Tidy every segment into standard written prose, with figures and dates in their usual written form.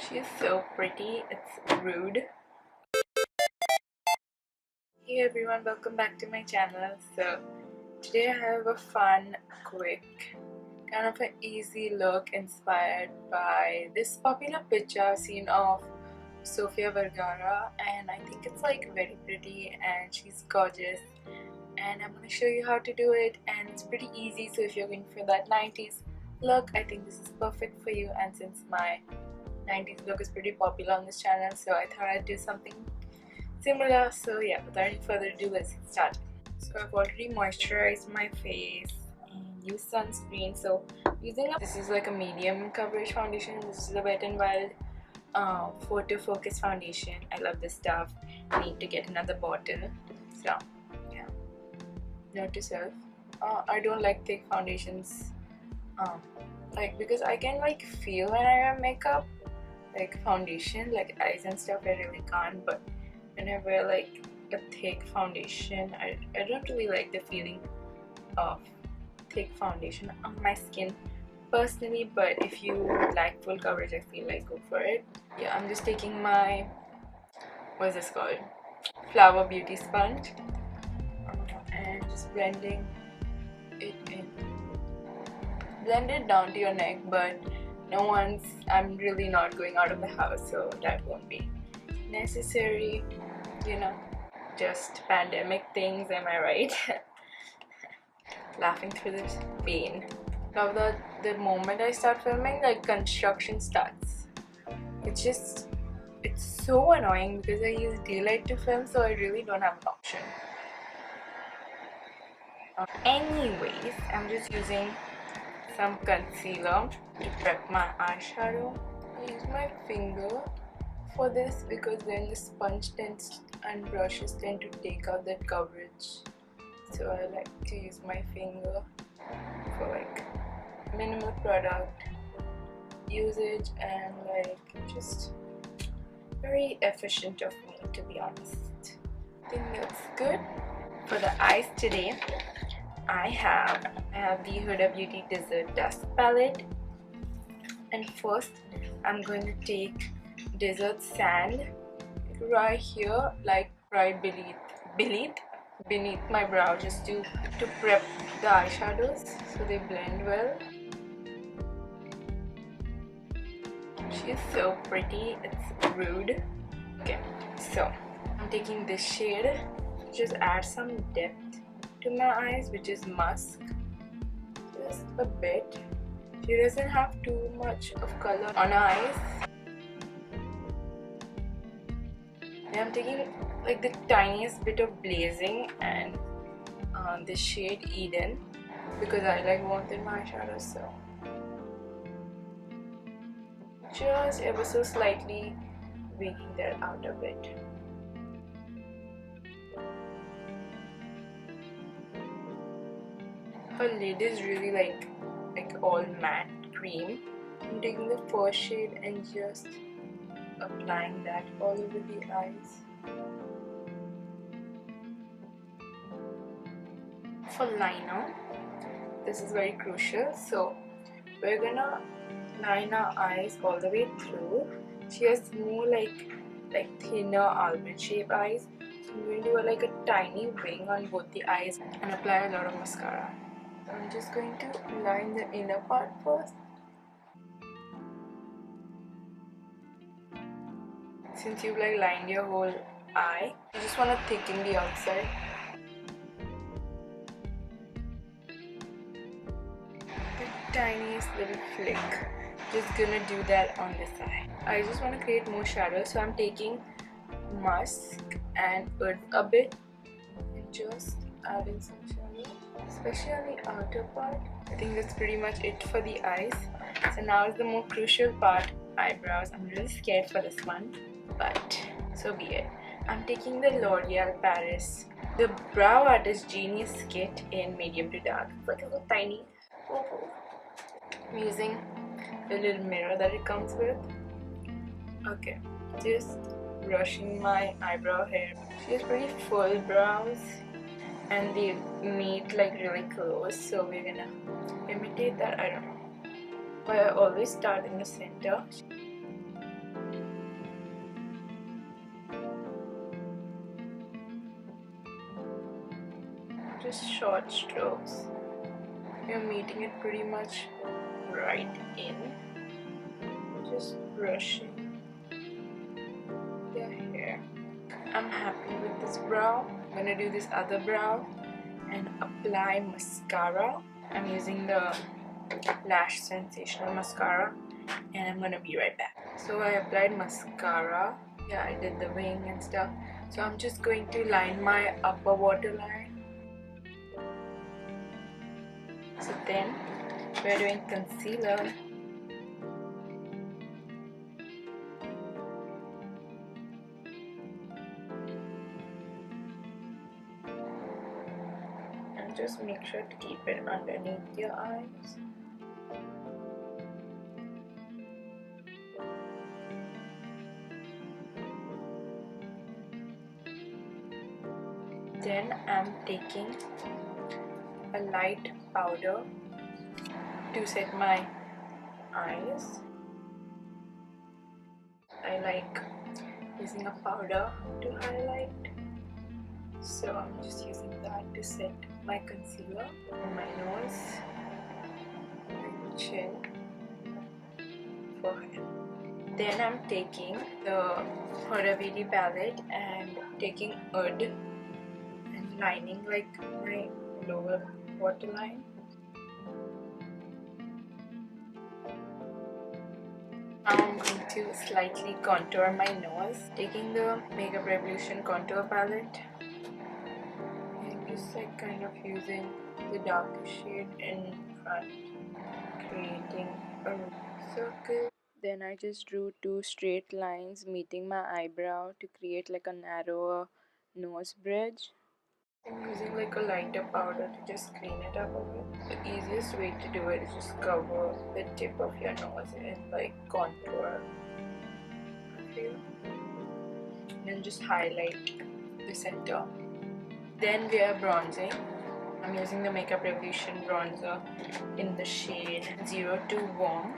She's so pretty, it's rude. Hey everyone, welcome back to my channel. So today I have a fun, quick, kind of an easy look inspired by this popular picture I've seen of Sofia Vergara, and I think it's like very pretty and she's gorgeous, and I'm going to show you how to do it, and it's pretty easy. So if you're going for that 90s look, I think this is perfect for you. And since my 90s look is pretty popular on this channel, so I thought I'd do something similar. So yeah, without any further ado, let's get started. So I've already moisturized my face and used sunscreen. So this is like a medium coverage foundation. This is a Wet n Wild Photo Focus foundation. I love this stuff. I need to get another bottle. So yeah, note to self, I don't like thick foundations, because I can like feel when I wear makeup, like foundation, like eyes and stuff, I really can't. But when I wear like a thick foundation, I don't really like the feeling of thick foundation on my skin personally. But if you like full coverage, I feel like go for it. Yeah, I'm just taking my, what is this called, Flower Beauty sponge, and just blending it in. Blend it down to your neck, but I'm really not going out of the house, so that won't be necessary, you know, just pandemic things, am I right? Laughing through this pain. Now the moment I start filming, like construction starts. It's so annoying because I use daylight to film, so I really don't have an option. Anyways, I'm just using some concealer to prep my eyeshadow. I use my finger for this because then the sponge tends and brushes tend to take out that coverage, so I like to use my finger for like minimal product usage, and like just very efficient of me, to be honest. I think that's good. For the eyes today, I have the Huda Beauty Desert Dust Palette, and first I'm going to take Desert Sand right here, like right beneath my brow, just to prep the eyeshadows so they blend well. She's so pretty, it's rude. Okay, so I'm taking this shade to just add some depth to my eyes, which is Musk, just a bit. She doesn't have too much of color on her eyes. And I'm taking like the tiniest bit of Blazing and this shade Eden, because I like warmth in my eyeshadow, so just ever so slightly waking that out a bit. Her lid is really like all matte cream. I'm taking the first shade and just applying that all over the eyes. For liner, this is very crucial. So we're gonna line our eyes all the way through. She has more like thinner almond shape eyes, so I'm going to do like a tiny wing on both the eyes and apply a lot of mascara. So I'm just going to line the inner part first. Since you've like lined your whole eye, you just want to thicken the outside. The tiniest little flick. Just gonna do that on this eye. I just want to create more shadow, so I'm taking Musk and Oud a bit and just adding some shadow, especially on the outer part. I think that's pretty much it for the eyes. So now is the more crucial part, eyebrows. I'm really scared for this one, but so be it. I'm taking the L'Oreal Paris, the Brow Artist Genius Kit in medium to dark. It's like a little tiny. I'm using the little mirror that it comes with. Okay, just brushing my eyebrow hair. She has pretty full brows and they meet like really close, so we're gonna imitate that. I don't know, but I always start in the center. just short strokes. You're meeting it pretty much right in. Just brushing their hair. I'm happy with this brow. I'm gonna do this other brow and apply mascara. I'm using the Lash Sensational mascara, and I'm gonna be right back. So I applied mascara. Yeah, I did the wing and stuff. So I'm just going to line my upper waterline. So then we're doing concealer. And just make sure to keep it underneath your eyes. Then I'm taking a light powder to set my eyes. I like using a powder to highlight, so I'm just using that to set my concealer on my nose, my chin, forehead. Then I'm taking the HADID palette and taking Oud and lining like my lower waterline. Now I'm going to slightly contour my nose, taking the Makeup Revolution contour palette and just like kind of using the darker shade in front, creating a circle. Then I just drew two straight lines meeting my eyebrow to create like a narrower nose bridge. I'm using like a lighter powder to just clean it up a bit. The easiest way to do it is just cover the tip of your nose and like contour, I feel. And then just highlight the center. Then we are bronzing. I'm using the Makeup Revolution bronzer in the shade 02 Warm.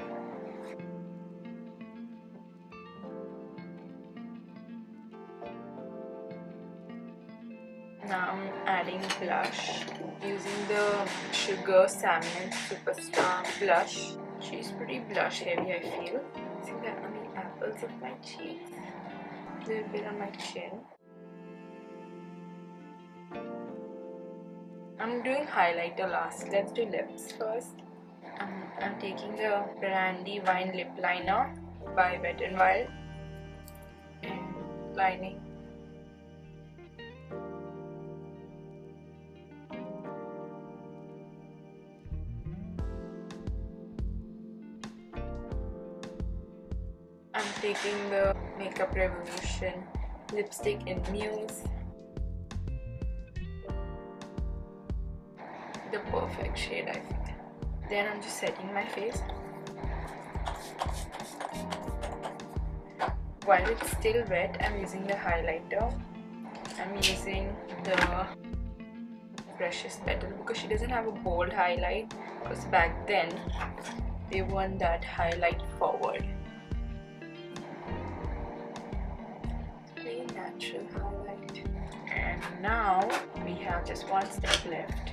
Now I'm adding blush using the Sugar Salmon Superstar blush. She's pretty blush heavy, I feel. See that on the apples of my cheeks, a little bit on my chin. I'm doing highlighter last. Let's do lips first. I'm taking the Brandy Wine Lip Liner by Wet n Wild and lining. I'm taking the Makeup Revolution lipstick in Muse. The perfect shade, I feel. Then I'm just setting my face. While it's still wet, I'm using the highlighter. I'm using the Precious Petal because she doesn't have a bold highlight, because back then they want that highlight forward. Very natural highlight. And now we have just one step left.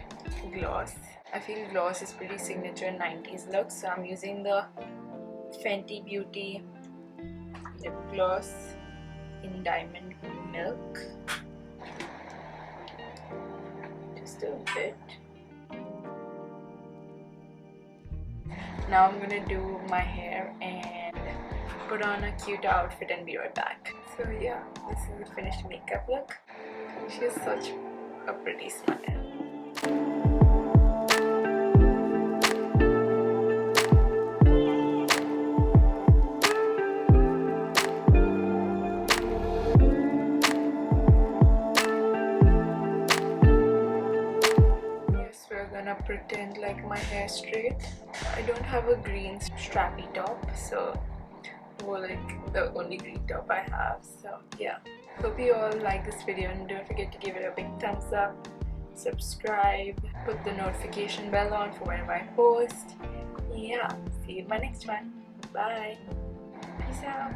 Gloss. I feel gloss is pretty signature 90s look, so I'm using the Fenty Beauty lip gloss in Diamond Milk. Just a bit. Now I'm gonna do my hair and put on a cute outfit and be right back. So yeah, this is the finished makeup look. She has such a pretty smile. Gonna pretend like my hair straight. I don't have a green strappy top, so more like the only green top I have. So yeah, hope you all like this video and don't forget to give it a big thumbs up, subscribe, put the notification bell on for whenever I post. Yeah, see you in my next one. Bye. Peace out.